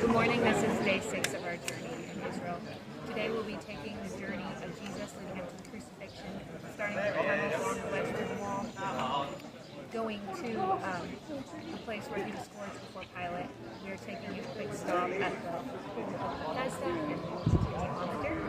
Good morning, this is day 6 of our journey in Israel. Today we'll be taking the journey of Jesus leading up to the crucifixion, starting with the tunnel along the western wall, going to the place where he was scourged before Pilate. We are taking a quick stop at the pool of Bethesda, and we will continue on the journey.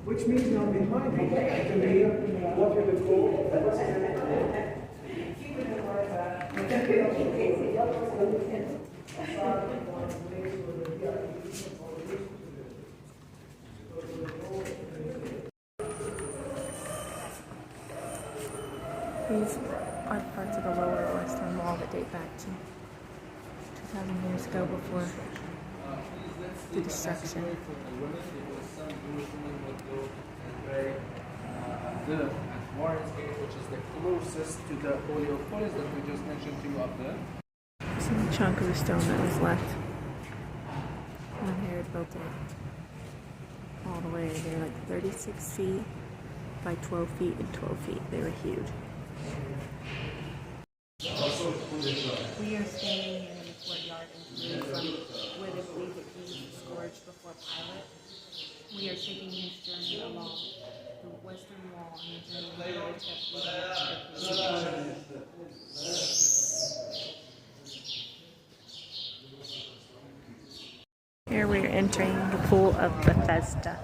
Which means now behind me, actually, what we would call These are parts of the lower western wall that date back to 2,000 years ago before the destruction. The Warren's Gate, which is the closest to the Holy of Holies that we just mentioned to you up there. Some chunk of the stone that was left when Herod built it all the way. They're like 36 feet by 12 feet and 12 feet. They were huge. We are standing here in the courtyard in Jerusalem where they believe that Jesus was scourged before Pilate. We are taking this journey along the western wall and the journey of the road kept leading up to the crucifixion. Here we are entering the pool of Bethesda.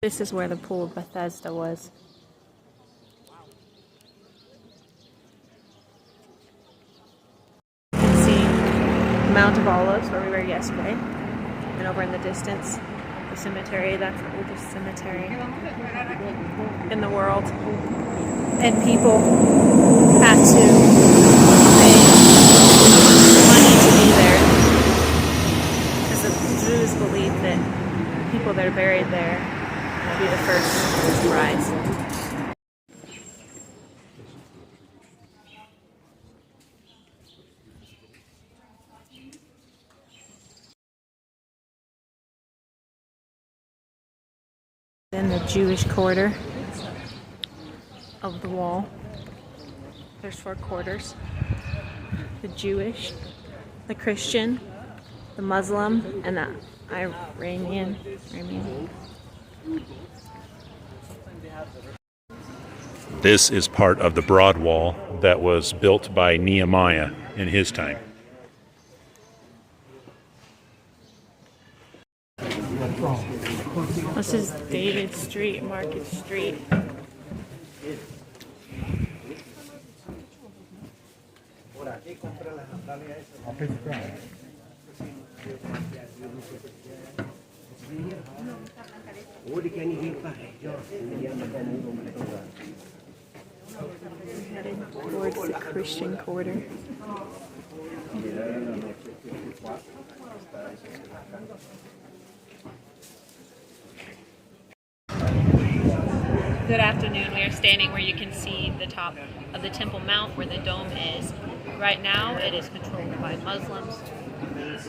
This is where the pool of Bethesda was. You can see the Mount of Olives where we were yesterday. And over in the distance, the cemetery. That's the oldest cemetery in the world. And people had to pay money to be there. Because the Jews believe that people that are buried there be the first to rise. Then the Jewish quarter of the wall. There's 4 quarters. The Jewish, the Christian, the Muslim, and the Iranian. This is part of the broad wall that was built by Nehemiah in his time. This is David Street, Market Street. Headed towards the Christian quarter. Good afternoon. We are standing where you can see the top of the Temple Mount where the dome is. Right now it is controlled by Muslims.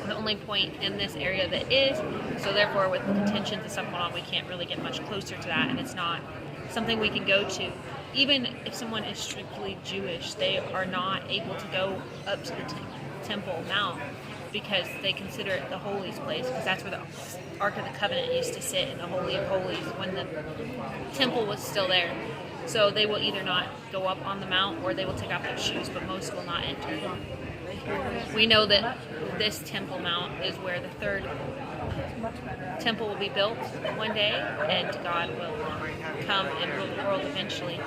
The only point in this area that is, so therefore with the tensions and stuff going on, we can't really get much closer to that, and it's not something we can go to. Even if someone is strictly Jewish, they are not able to go up to the Temple Mount because they consider it the holiest place, because that's where the Ark of the Covenant used to sit in the Holy of Holies when the temple was still there. So they will either not go up on the mount or they will take off their shoes, but most will not enter. We know that this Temple Mount is where the third temple will be built one day, and God will come and rule the world eventually.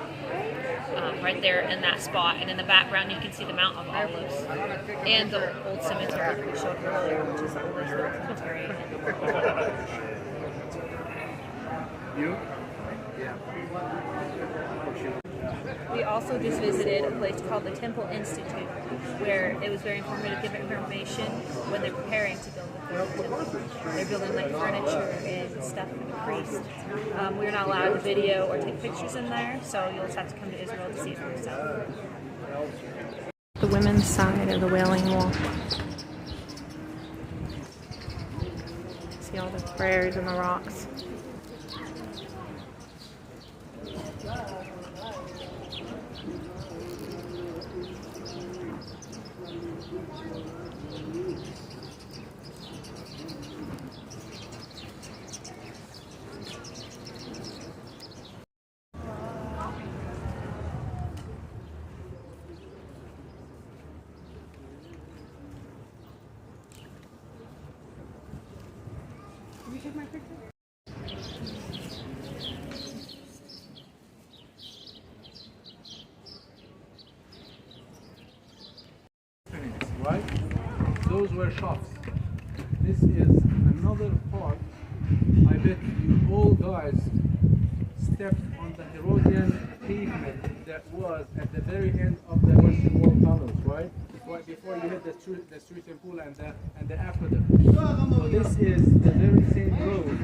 Right there in that spot, and in the background you can see the Mount of Olives and the old cemetery that we showed earlier, which is the oldest cemetery in the world. You? Yeah. We also just visited a place called the Temple Institute, where it was very informative, giving information when they're preparing to build the third temple. They're building like furniture and stuff for the priests. We're not allowed to video or take pictures in there, so you'll just have to come to Israel to see it for yourself. The women's side of the Wailing Wall. See all the prayers and the rocks. Can you take my picture? Right? Those were shops. This is another part. I bet you all guys stepped on the Herodian pavement that was at the very end of the Western Wall tunnels, right? Right before you hit the street pool and the aqueduct. So this is the very same road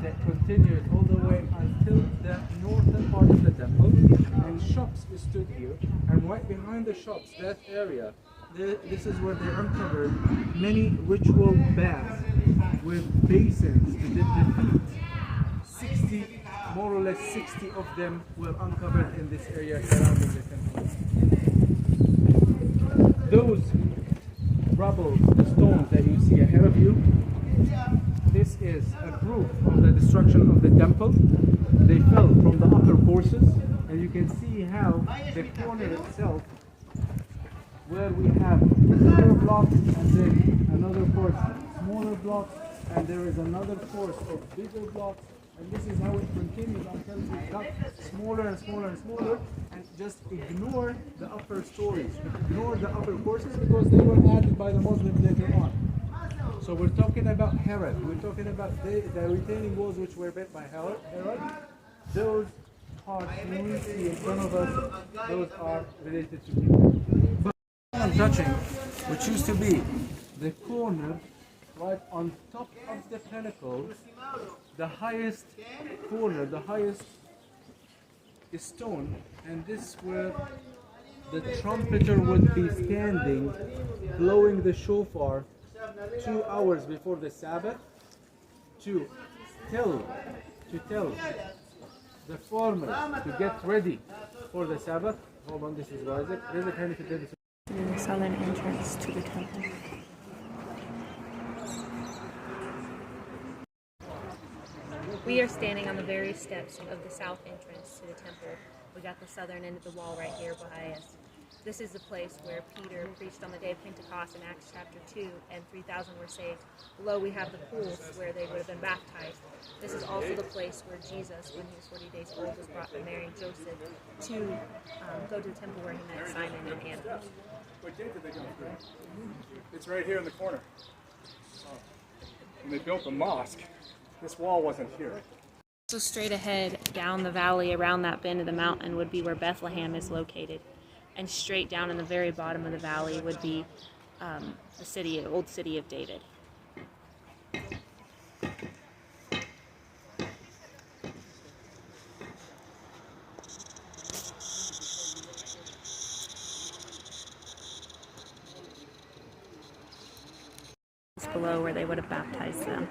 that continues all the way until the northern part of the temple, and shops stood here, and right behind the shops, that area, this is where they uncovered many ritual baths with basins to dip the feet. More or less 60 of them were uncovered in this area surrounding the temple. Those rubble, the stones that you see ahead of you, this is a proof of the destruction of the temple. They fell from the upper courses, and you can see how the corner itself, where we have bigger blocks and then another course smaller blocks, and there is another course of bigger blocks, and this is how it continues until it got smaller and smaller and smaller, and just ignore the upper stories, ignore the upper courses, because they were added by the Muslims later on. So we're talking about Herod, we're talking about the retaining walls which were built by Herod. Those parts you see in front of us, those are related to people. But I'm touching, which used to be the corner right on top of the pinnacle, the highest corner, the highest stone, and this where the trumpeter would be standing, blowing the shofar 2 hours before the Sabbath to tell the farmers to get ready for the Sabbath. Hold on, this is Isaac. The southern entrance to the temple. We are standing on the very steps of the south entrance to the temple. We got the southern end of the wall right here behind us. This is the place where Peter preached on the day of Pentecost in Acts chapter 2, and 3,000 were saved. Below we have the pools where they would have been baptized. This is also the place where Jesus, when he was 40 days old, was brought by Mary and Joseph to go to the temple where he met Simon and Andrew. What gate did they go through? It's right here in the corner. When they built the mosque, this wall wasn't here. So straight ahead down the valley around that bend of the mountain would be where Bethlehem is located. And straight down in the very bottom of the valley would be the old city of David. below where they would have baptized them.